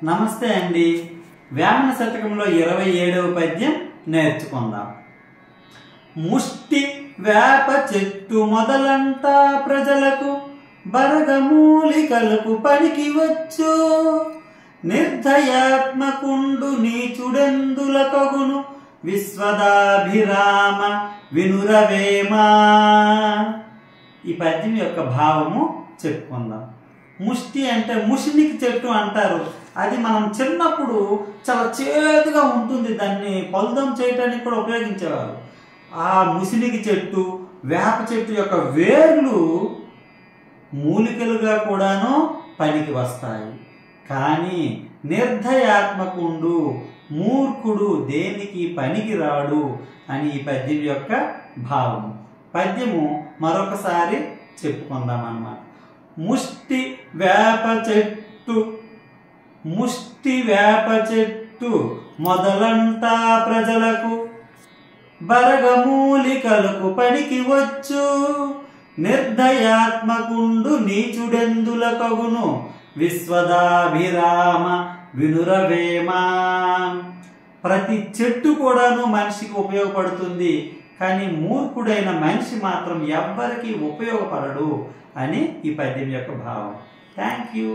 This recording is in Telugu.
నమస్తే అండి. వేమన శతకంలో 27వ పద్యం నేర్చుకుందాం. ముష్టి వేప చెట్టు మొదలంతా ప్రజలకు బరగమూలికలకు పనికి వచ్చు. నిర్దయాత్మకుండు నీచుడెందుల కగును విశ్వదాభిరామ వినురవేమా. ఈ పద్యం యొక్క భావము చెప్పుకుందాం. ముష్టి అంటే ముషినికి చెట్టు అంటారు. అది మనం చిన్నప్పుడు చాలా చేదుగా ఉంటుంది, దాన్ని పొల్దం చేయడానికి కూడా ఉపయోగించేవారు. ఆ ముసినికి చెట్టు, వేప చెట్టు యొక్క వేర్లు మూలికలుగా కూడాను పనికి వస్తాయి. కానీ నిర్దయాత్మకుండు మూర్ఖుడు దేనికి పనికి రాడు అని ఈ పద్యం యొక్క భావము. పద్యము మరొకసారి చెప్పుకుందాం అన్నమాట. ముష్టి వేప చెట్టు, ముష్టి వేప చెట్టు మొదలంతా ప్రజలకు బరగమూలికలకు పనికి వచ్చు. నిర్దయాత్మకుండు నీచుడెందుల కగును విశ్వదాభిరామ వినురవేమా. ప్రతి చెట్టు కూడాను మనిషికి ఉపయోగపడుతుంది, కానీ మూర్ఖుడైన మనిషి మాత్రం ఎవ్వరికీ ఉపయోగపడడు అని ఈ పద్యం యొక్క భావం. Thank you.